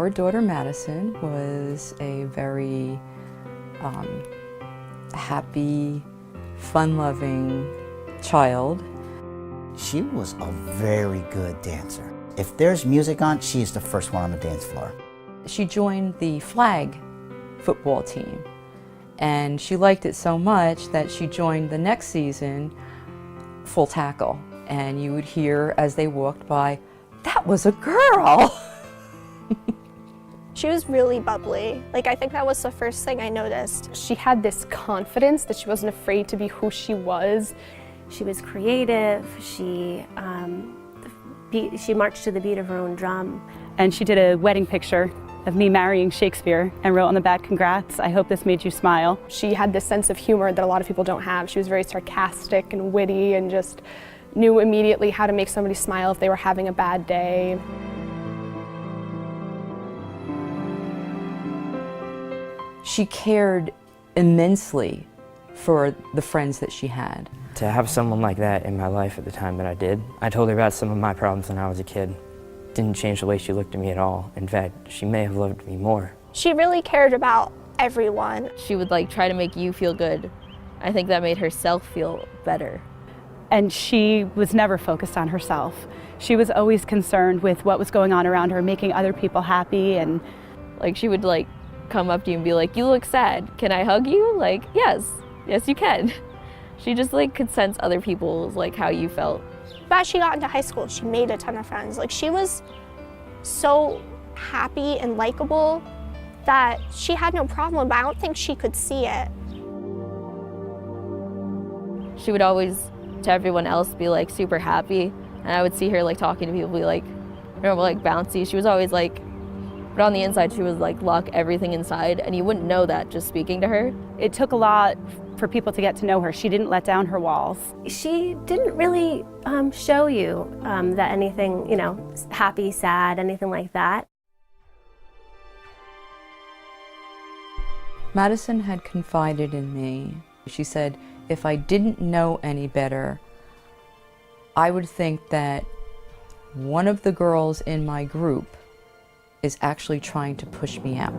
Our daughter Madison was a very happy, fun-loving child. She was a very good dancer. If there's music on, she's the first one on the dance floor. She joined the flag football team, and she liked it so much that she joined the next season full tackle. And you would hear as they walked by, "That was a girl!" She was really bubbly. Like, I think that was the first thing I noticed. She had this confidence that she wasn't afraid to be who she was. She was creative. She marched to the beat of her own drum. And she did a wedding picture of me marrying Shakespeare and wrote on the back, "Congrats, I hope this made you smile." She had this sense of humor that a lot of people don't have. She was very sarcastic and witty and just knew immediately how to make somebody smile if they were having a bad day. She cared immensely for the friends that she had. To have someone like that in my life at the time that I did, I told her about some of my problems when I was a kid. Didn't change the way she looked at me at all. In fact, she may have loved me more. She really cared about everyone. She would try to make you feel good. I think that made herself feel better. And she was never focused on herself. She was always concerned with what was going on around her, making other people happy. And she would come up to you and be like, "You look sad. Can I hug you?" Yes, you can. She just could sense other people's how you felt. But as she got into high school, she made a ton of friends. She was so happy and likable that she had no problem, but I don't think she could see it. She would always, to everyone else, be super happy, and I would see her talking to people, be bouncy. She was always but on the inside she was lock everything inside, and you wouldn't know that just speaking to her. it took a lot for people to get to know her. She didn't let down her walls. She didn't really show you that anything, happy, sad, anything like that. Madison had confided in me. She said, if I didn't know any better, I would think that one of the girls in my group is actually trying to push me out.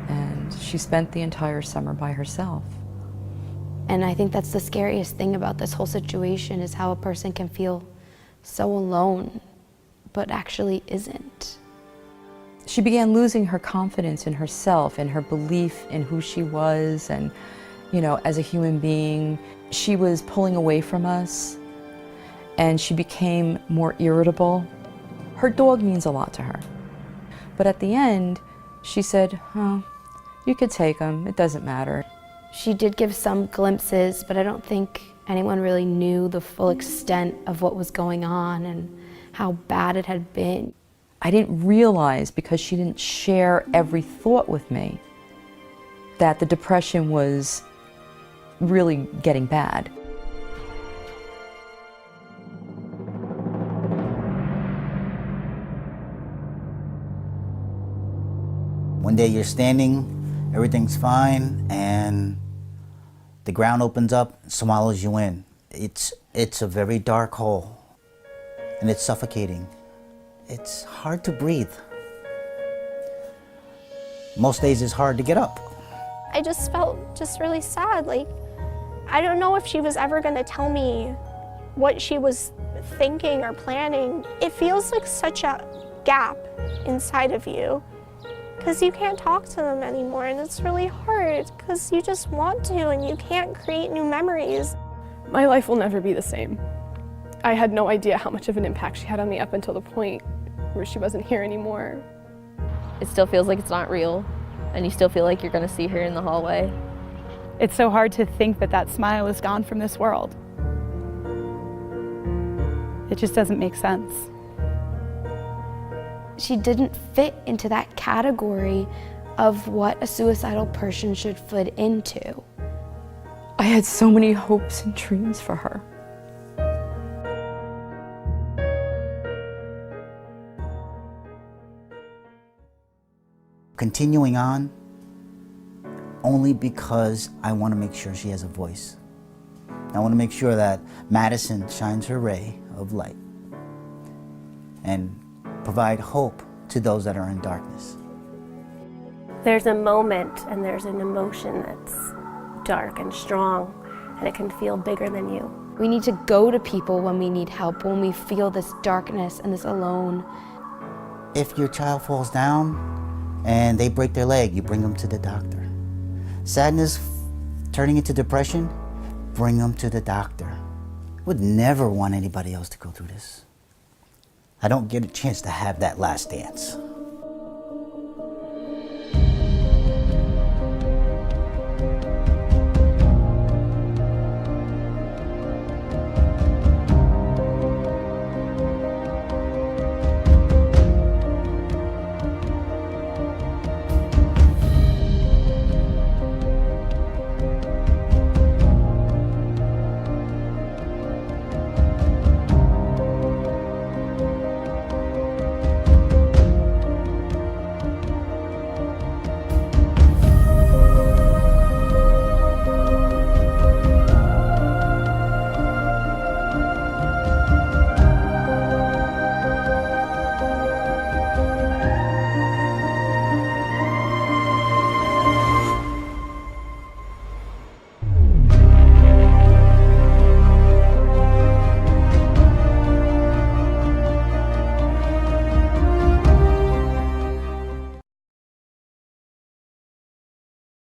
And she spent the entire summer by herself. And I think that's the scariest thing about this whole situation, is how a person can feel so alone, but actually isn't. She began losing her confidence in herself and her belief in who she was and, as a human being. She was pulling away from us, and she became more irritable. Her dog means a lot to her. But at the end, she said, oh, you could take him, it doesn't matter. She did give some glimpses, but I don't think anyone really knew the full extent of what was going on and how bad it had been. I didn't realize, because she didn't share every thought with me, that the depression was really getting bad. One day you're standing, everything's fine, and the ground opens up and swallows you in. It's a very dark hole, and it's suffocating. It's hard to breathe. Most days it's hard to get up. I just felt really sad. I don't know if she was ever gonna tell me what she was thinking or planning. It feels like such a gap inside of you, because you can't talk to them anymore, and it's really hard because you just want to and you can't create new memories. My life will never be the same. I had no idea how much of an impact she had on me up until the point where she wasn't here anymore. It still feels like it's not real, and you still feel like you're gonna see her in the hallway. It's so hard to think that that smile is gone from this world. It just doesn't make sense. She didn't fit into that category of what a suicidal person should fit into. I had so many hopes and dreams for her. Continuing on, only because I want to make sure she has a voice. I want to make sure that Madison shines her ray of light and provide hope to those that are in darkness. There's a moment and there's an emotion that's dark and strong, and it can feel bigger than you. We need to go to people when we need help, when we feel this darkness and this alone. If your child falls down and they break their leg, you bring them to the doctor. Sadness turning into depression, bring them to the doctor. I would never want anybody else to go through this. I don't get a chance to have that last dance.